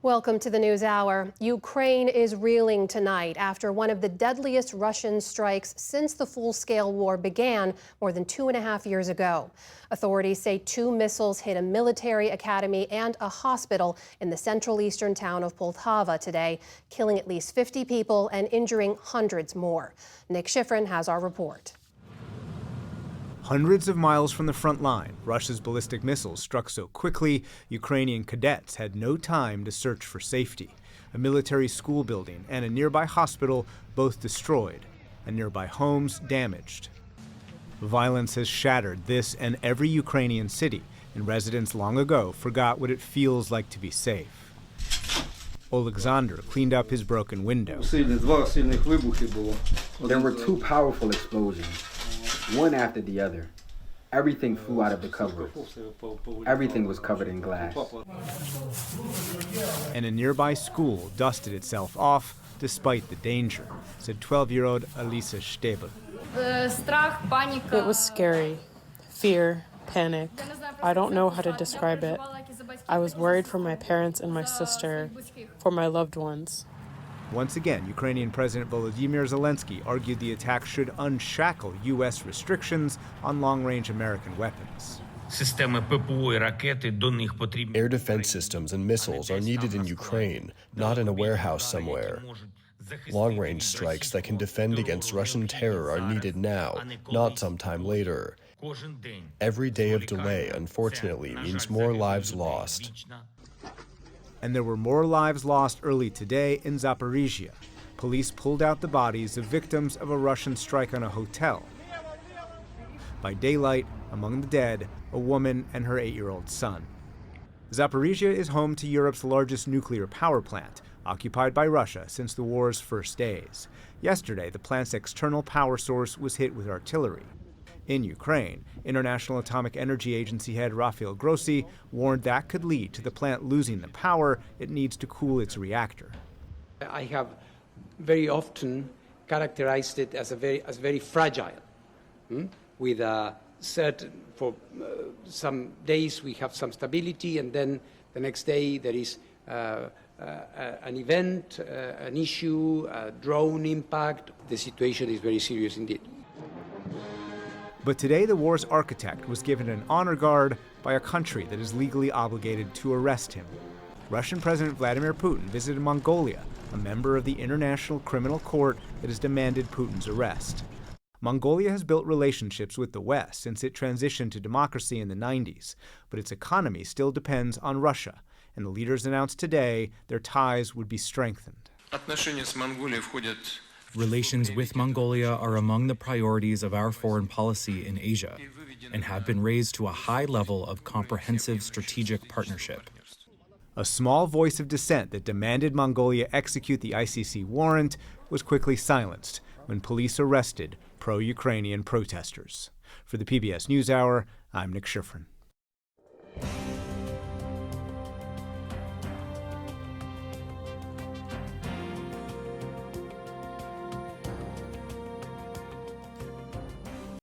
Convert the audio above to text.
Welcome to the News Hour. Ukraine is reeling tonight after one of the deadliest Russian strikes since the full-scale war began more than 2.5 years ago. Authorities say 2 missiles hit a military academy and a hospital in the central eastern town of Poltava today, killing at least 50 people and injuring hundreds more. Nick Schifrin has our report. Hundreds of miles from the front line, Russia's ballistic missiles struck so quickly, Ukrainian cadets had no time to search for safety. A military school building and a nearby hospital both destroyed, and nearby homes damaged. Violence has shattered this and every Ukrainian city, and residents long ago forgot what it feels like to be safe. Alexander cleaned up his broken window. There were 2 powerful explosions. One after the other. Everything flew out of the covers. Everything was covered in glass. And a nearby school dusted itself off despite the danger, said 12-year-old Alisa Stebel. It was scary. Fear, panic. I don't know how to describe it. I was worried for my parents and my sister, for my loved ones. Once again, Ukrainian President Volodymyr Zelensky argued the attack should unshackle U.S. restrictions on long-range American weapons. Air defense systems and missiles are needed in Ukraine, not in a warehouse somewhere. Long-range strikes that can defend against Russian terror are needed now, not sometime later. Every day of delay, unfortunately, means more lives lost. And there were more lives lost early today in Zaporizhia. Police pulled out the bodies of victims of a Russian strike on a hotel. By daylight, among the dead, a woman and her 8-year-old son. Zaporizhia is home to Europe's largest nuclear power plant, occupied by Russia since the war's first days. Yesterday, the plant's external power source was hit with artillery. In Ukraine, International Atomic Energy Agency head Rafael Grossi warned that could lead to the plant losing the power it needs to cool its reactor. I have very often characterized it as very fragile. With for some days we have some stability, and then the next day there is an event, an issue, a drone impact. The situation is very serious indeed. But today, the war's architect was given an honor guard by a country that is legally obligated to arrest him. Russian President Vladimir Putin visited Mongolia, a member of the International Criminal Court that has demanded Putin's arrest. Mongolia has built relationships with the West since it transitioned to democracy in the 90s, but its economy still depends on Russia, and the leaders announced today their ties would be strengthened. Relations with Mongolia are among the priorities of our foreign policy in Asia and have been raised to a high level of comprehensive strategic partnership. A small voice of dissent that demanded Mongolia execute the ICC warrant was quickly silenced when police arrested pro-Ukrainian protesters. For the PBS NewsHour, I'm Nick Schifrin.